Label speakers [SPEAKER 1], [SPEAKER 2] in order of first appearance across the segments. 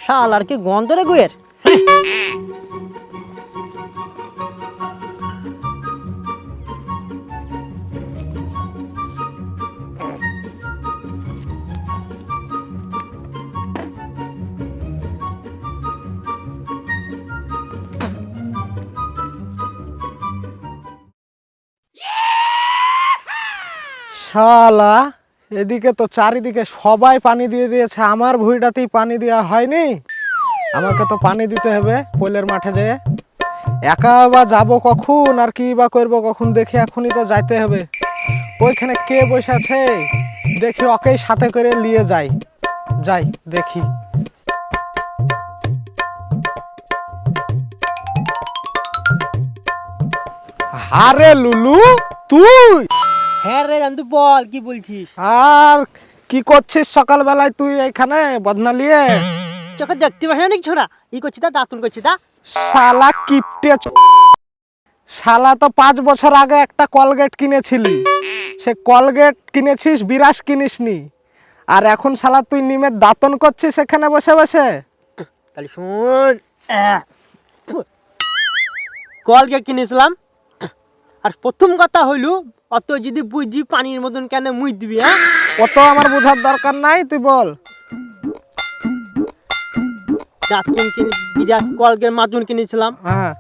[SPEAKER 1] শালার কি গন্ধ রে গুয়ের।
[SPEAKER 2] শালা এদিকে তো চারিদিকে সবাই পানি দিয়ে দিয়েছে, আমার ভুঁইটাতেই পানি দেওয়া হয়নি। আমাকে তো পানি দিতে হবে পোলের মাঠে যেয়ে। একা বা যাবো কখন আর কি বা করবো কখন, দেখি এখনই তো যাইতে হবে। ওইখানে কে বসে আছে দেখি, ওকেই সাথে করে নিয়ে যাই। যাই দেখি। আরে লুলু তুই?
[SPEAKER 1] হ্যাঁ রে জানতু, বল কি বলছিস।
[SPEAKER 2] আর কি করছিস সকালবেলায় তুই এইখানে বদনা নিয়ে?
[SPEAKER 1] চোখে দেখতে পাস না ছোড়া, ই করছি তা দাঁতুন করছি তা।
[SPEAKER 2] শালা কিপটে শালা, তো 5 বছর আগে একটা কলগেট কিনেছিলি, সে কলগেট কিনেছিস, বিরাস কিনিসনি। আর এখন শালা তুই নিমের দাঁতন করছিস এখানে বসে বসে।
[SPEAKER 1] তাহলে শুন, কলগেট কিনেছিলাম। আর প্রথম কথা হইল, অত যদি বুঝি পানির মতন কেন মুই দিবি? হ্যাঁ,
[SPEAKER 2] অত আমার বোঝার দরকার নাই, তুই বল।
[SPEAKER 1] দাঁতুন কিনে বিরাট কলগেট মাজুন কিনেছিলাম।
[SPEAKER 2] হ্যাঁ,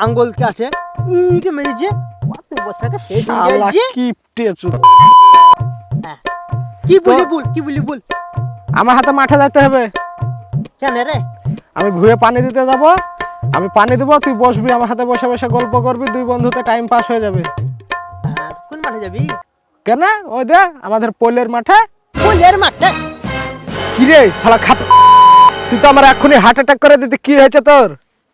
[SPEAKER 1] আঙ্গুলকে আছে ইকে মেরেছে, কত বছর শেষ হয়ে
[SPEAKER 2] শালা
[SPEAKER 1] যাচ্ছে।
[SPEAKER 2] কিপটে চুদ।
[SPEAKER 1] কি বলি বল, কি বলি বল।
[SPEAKER 2] আমার হাতে মাঠে যাইতে হবে।
[SPEAKER 1] কেন রে?
[SPEAKER 2] আমি ভুয়ে পানি দিতে যাব, আমি পানি দেবো, তুই বসবি আমার হাতে, বসে বসে গল্প করবি, দুই বন্ধুতে টাইম পাস হয়ে যাবে।
[SPEAKER 1] কোন মাঠে যাবি?
[SPEAKER 2] কেন? ওই দে আমাদের পোলের মাঠে।
[SPEAKER 1] পোলের মাঠে?
[SPEAKER 2] কি রে শালা খাট, তুই তো আমার এক্ষুনি হার্ট অ্যাটাক করে দিতে। কি হয়েছে তোর?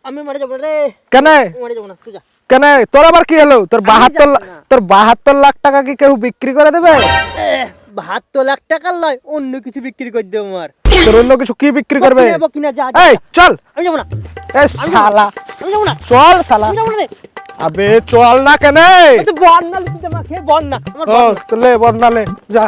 [SPEAKER 1] আমি মরে যাবো রে।
[SPEAKER 2] কেন
[SPEAKER 1] মরে যাবো না, তুই যা।
[SPEAKER 2] কেন তোর আবার কি হলো? তোর 72 লাখ টাকা কি কেউ বিক্রি করে দেবে?
[SPEAKER 1] 72 লাখ টাকার লয়, অন্য কিছু বিক্রি করে দেবো। আমার
[SPEAKER 2] তোর অন্য কিছু কি বিক্রি করবে?
[SPEAKER 1] কিনা যা।
[SPEAKER 2] এই চল।
[SPEAKER 1] আমি যাবো না,
[SPEAKER 2] এ শালা
[SPEAKER 1] আমি যাবো না,
[SPEAKER 2] চল শালা।
[SPEAKER 1] আমি যাবো না রে।
[SPEAKER 2] আবে চল না। কেন?
[SPEAKER 1] তো বন্যা লিখতে মাখে বন্যা, আমার
[SPEAKER 2] ও তো লে বদনা লে যা।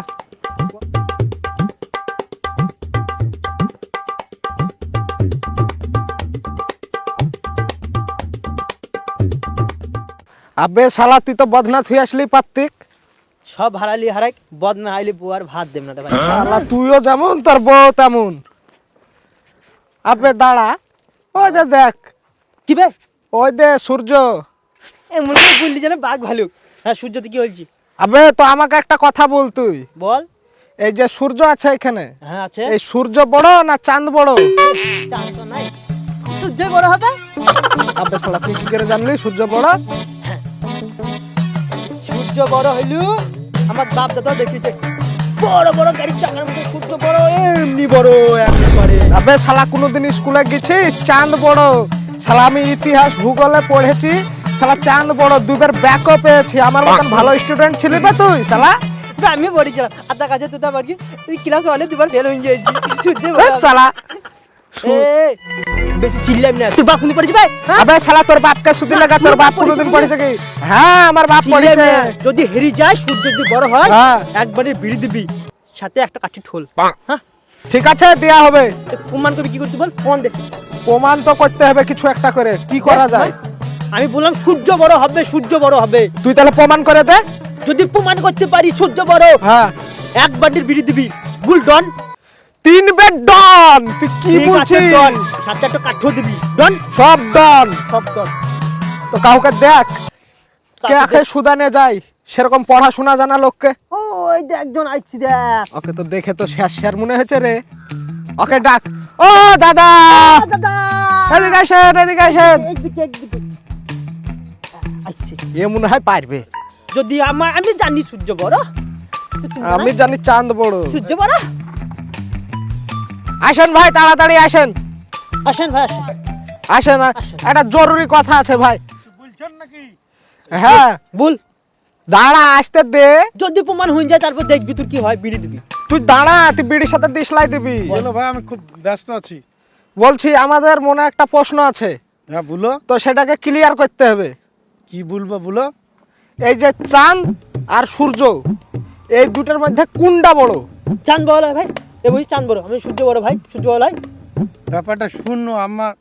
[SPEAKER 2] আবে শালা তুই তো বদনা থুই আসলি পাত্তিক।
[SPEAKER 1] সব হারালি হারাই, বদনা হাইলি বুয়ার ভাত দেব না রে ভাই।
[SPEAKER 2] শালা তুইও যেমন তোর বউ তেমন। আবে দাঁড়া, ওই দে দেখ,
[SPEAKER 1] কি বে?
[SPEAKER 2] ওই দে সূর্য।
[SPEAKER 1] এমন করে বললি যেন বাঘ ভালুক। হ্যাঁ, সূর্যতে কি হয়েছি?
[SPEAKER 2] আবে তো আমাকে একটা কথা বল তুই।
[SPEAKER 1] বল।
[SPEAKER 2] এই যে সূর্য আছে এখানে,
[SPEAKER 1] হ্যাঁ আছে।
[SPEAKER 2] এই সূর্য বড় না চাঁদ বড়?
[SPEAKER 1] চাঁদ তো নাই, সূর্য বড় হবে।
[SPEAKER 2] আবে শালা তুই কি করে জানলি সূর্য বড়?
[SPEAKER 1] সূর্য বড় হইলু আমার বাপ দাদা দেখিছে, বড় বড় গাড়ির চাকার মধ্যে সূর্য বড়, এমনি বড় একবারে।
[SPEAKER 2] আবে শালা কোনোদিন স্কুলে গেছিস? চাঁদ বড়। শালা আমি ইতিহাস ভূগোলে পড়েছি, শালা চাঁদ বড়, দুবার ব্যাকও পেয়েছি। আমার মতন ভালো স্টুডেন্ট ছিলি না তুই শালা?
[SPEAKER 1] আমি পড়েছিলাম আধা কাছে তুই বাকি ক্লাস 1 দুবার ফেল হয়ে যাইছি। সূর্য
[SPEAKER 2] এ শালা
[SPEAKER 1] বেশি চিল্লাম না। তোর বাপ কোন পড়েছে ভাই?
[SPEAKER 2] আবে শালা তোর বাপকে সুদি লাগা, তোর বাপ কোনোদিন পড়েছে কি? হ্যাঁ আমার বাপ পড়েছে।
[SPEAKER 1] যদি হেরি যায়, সূর্য যদি বড় হয়,
[SPEAKER 2] হ্যাঁ
[SPEAKER 1] একবারে বিড়ি দিবি, সাথে একটা কাঠি ঠোল। হ্যাঁ
[SPEAKER 2] ঠিক আছে, দেয়া হবে।
[SPEAKER 1] প্রমাণ করবি কি করতে বল? ফোন দে।
[SPEAKER 2] প্রমাণ তো করতে হবে কিছু একটা করে। কি করা যায়?
[SPEAKER 1] আমি বললাম সূর্য বড় হবে, সূর্য বড় হবে।
[SPEAKER 2] তুই তাহলে প্রমাণ করে দে।
[SPEAKER 1] যদি প্রমাণ করতে পারি সূর্য বড়,
[SPEAKER 2] হ্যাঁ
[SPEAKER 1] এক বান্ডিল বিড়ি দিবি। বুল ডন।
[SPEAKER 2] 3 বেড ডন। তুই কি
[SPEAKER 1] ঠিক আছে,
[SPEAKER 2] বলছিস?
[SPEAKER 1] ডন। সাথে একটা কাঠও দিবি। ডন।
[SPEAKER 2] সব ডন।
[SPEAKER 1] সব ডন।
[SPEAKER 2] তো কাউকে দেখ কে
[SPEAKER 1] কাকে
[SPEAKER 2] আখে সুদানে যায় সেরকম পড়াশোনা জানা লোককে।
[SPEAKER 1] ওই যে একজন আইছি দেখ।
[SPEAKER 2] ওকে তো দেখে তো শের মনে হচ্ছে রে। ওকে ডাক। ও দাদা,
[SPEAKER 1] দাদা
[SPEAKER 2] এদিকে আসেন, এদিকে আসেন।
[SPEAKER 1] এইদিকে এইদিকে আইছি।
[SPEAKER 2] এ মনে হয় পারবে।
[SPEAKER 1] যদি আমি জানি সূর্য বড়, তো তুমি
[SPEAKER 2] আমি
[SPEAKER 1] জানো?
[SPEAKER 2] জানি চাঁদ বড়।
[SPEAKER 1] সূর্য বড়।
[SPEAKER 2] আসেন ভাই, তাড়াতাড়ি আসেন।
[SPEAKER 1] আসেন ভাই আসেন।
[SPEAKER 2] আসেন,
[SPEAKER 1] আসেন।
[SPEAKER 2] একটা জরুরি কথা আছে ভাই।
[SPEAKER 3] বলছেন নাকি?
[SPEAKER 2] হ্যাঁ
[SPEAKER 1] বল।
[SPEAKER 2] দাঁড়া, আসতে দে।
[SPEAKER 1] যদি প্রমাণ হয়ে যায় তারপর দেখবি তোর কি হয়, বিড়ি দিবি।
[SPEAKER 2] তুই দাঁড়া, তুই বিড়ির সাথে দিশলাই দিবি।
[SPEAKER 3] বলো ভাই, আমি খুব ব্যস্ত আছি।
[SPEAKER 2] বলছি আমাদের মনে একটা প্রশ্ন আছে,
[SPEAKER 3] হ্যাঁ বলো,
[SPEAKER 2] তো সেটাকে ক্লিয়ার করতে হবে।
[SPEAKER 3] কি বলবো বলো।
[SPEAKER 2] এই যে চাঁদ আর সূর্য, এই দুটোর মধ্যে কোনটা বড়?
[SPEAKER 1] চাঁদ বড় হয় ভাই। এ বুঝি চাঁদ বড়, আমি সূর্য বড় ভাই। সূর্য বড় হয়।
[SPEAKER 3] ব্যাপারটা শূন্য, আমার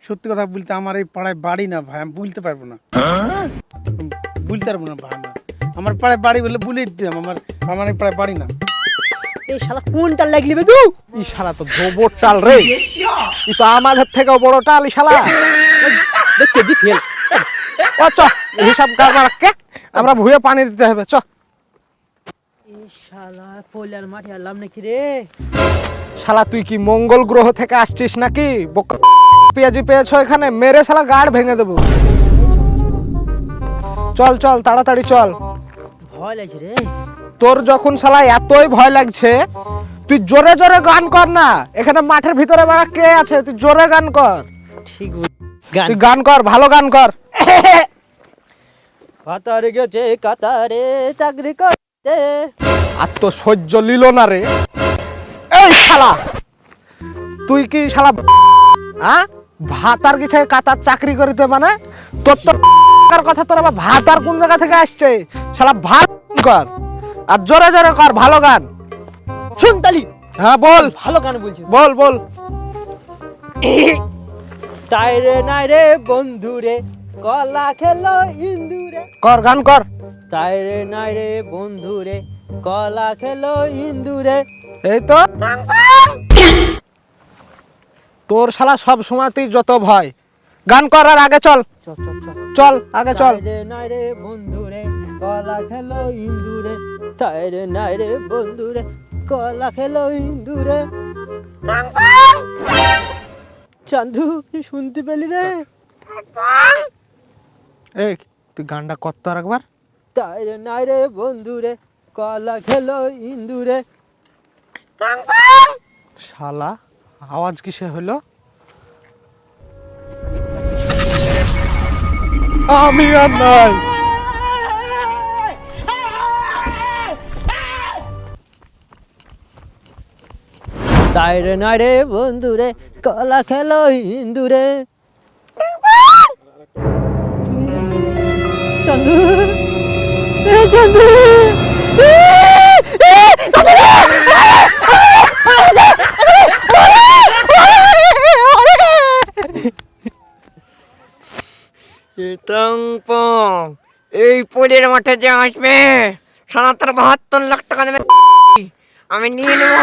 [SPEAKER 3] সত্যি কথা বলতে আমার এই পাড়ায় বাড়ি না ভাই, আমি বলতে পারবো না। বলতে পারবো না ভাই, আমার পাড়ায় বাড়ি বলে বলে দিতাম, আমার এই পাড়ায় বাড়ি না।
[SPEAKER 1] এই শালা কোনটা লাগলি বে তুই?
[SPEAKER 2] ই শালা তো গোবর চাল রে। ই তো আমাদের থেকেও বড় টাল ই শালা।
[SPEAKER 1] দেখতে দি ফেল।
[SPEAKER 2] ও চ, হিসাব কারবার রাখকে আমরা ভুয়ে পানি দিতে হবে। চ
[SPEAKER 1] এই শালা পয়লার মাঠে আলাম নাকি রে?
[SPEAKER 2] শালা, তুই কি মঙ্গল গ্রহ থেকে আসছিস নাকি? পেঁয়াজি পেয়েছ এখানে, মেরে শালা গাড় ভেঙে দেবো। চল চল, তাড়াতাড়ি চল।
[SPEAKER 1] ভয় লাগছে রে।
[SPEAKER 2] তোর যখন শালা এতই ভয় লাগছে, তুই জোরে জোরে গান কর না। এখানে মাঠের ভিতরে বাড়া কে আছে? তুই জোরে গান কর।
[SPEAKER 1] ঠিক গান।
[SPEAKER 2] তুই গান কর, ভালো গান কর।
[SPEAKER 1] কাতারে গেছে কাতারে চাকরি করতে।
[SPEAKER 2] আর তো সহ্য লিল না রে। এই শালা, তুই কি শালা ভাতার কিছু কাতার চাকরি করিতে, মানে তোর তো কথা, তোর আবার ভাতার কোন জায়গা থেকে আসছে? শালা ভাত কর আর জোরে জোরে কর ভালো গান।
[SPEAKER 1] শুন তালি।
[SPEAKER 2] হ্যাঁ বল,
[SPEAKER 1] ভালো গান বলছি।
[SPEAKER 2] বল বল।
[SPEAKER 1] তাই রে নাই রে বন্ধু রে, কলা খেলো ইন্দুরে।
[SPEAKER 2] কর গান কর।
[SPEAKER 1] তাই রে নাই রে বন্ধু রে, কলা খেলো ইন্দুরে।
[SPEAKER 2] এই তো তোর শালা সব সময়তেই যত ভয়। গান কর আর আগে চল,
[SPEAKER 1] চল চল চল।
[SPEAKER 2] চল আগে চল।
[SPEAKER 1] তাই রে নাই রে বন্ধু রে, কলা খেলো ইন্দুরে। তাই রে নাই রে বন্ধু রে, কলা খেলো ইন্দুরে। চান্দু কি শুনতে পেলি রে?
[SPEAKER 2] এই তুই গানটা করতে আর একবার।
[SPEAKER 1] তাই রে নাই রে বন্ধু রে, কলা খেলো ইন্দুরে।
[SPEAKER 2] শালা আওয়াজ কিসে হলো? আমি আর নাই।
[SPEAKER 1] তাই রে নাই রে বন্ধু রে, কলা খেলো ইন্দুরে। চান্দু, এ চান্দু,
[SPEAKER 4] এই পোলের মাঠে যে আসবে সাড়ে ৭২ লাখ টাকা দেবে, আমি নিয়ে নেব।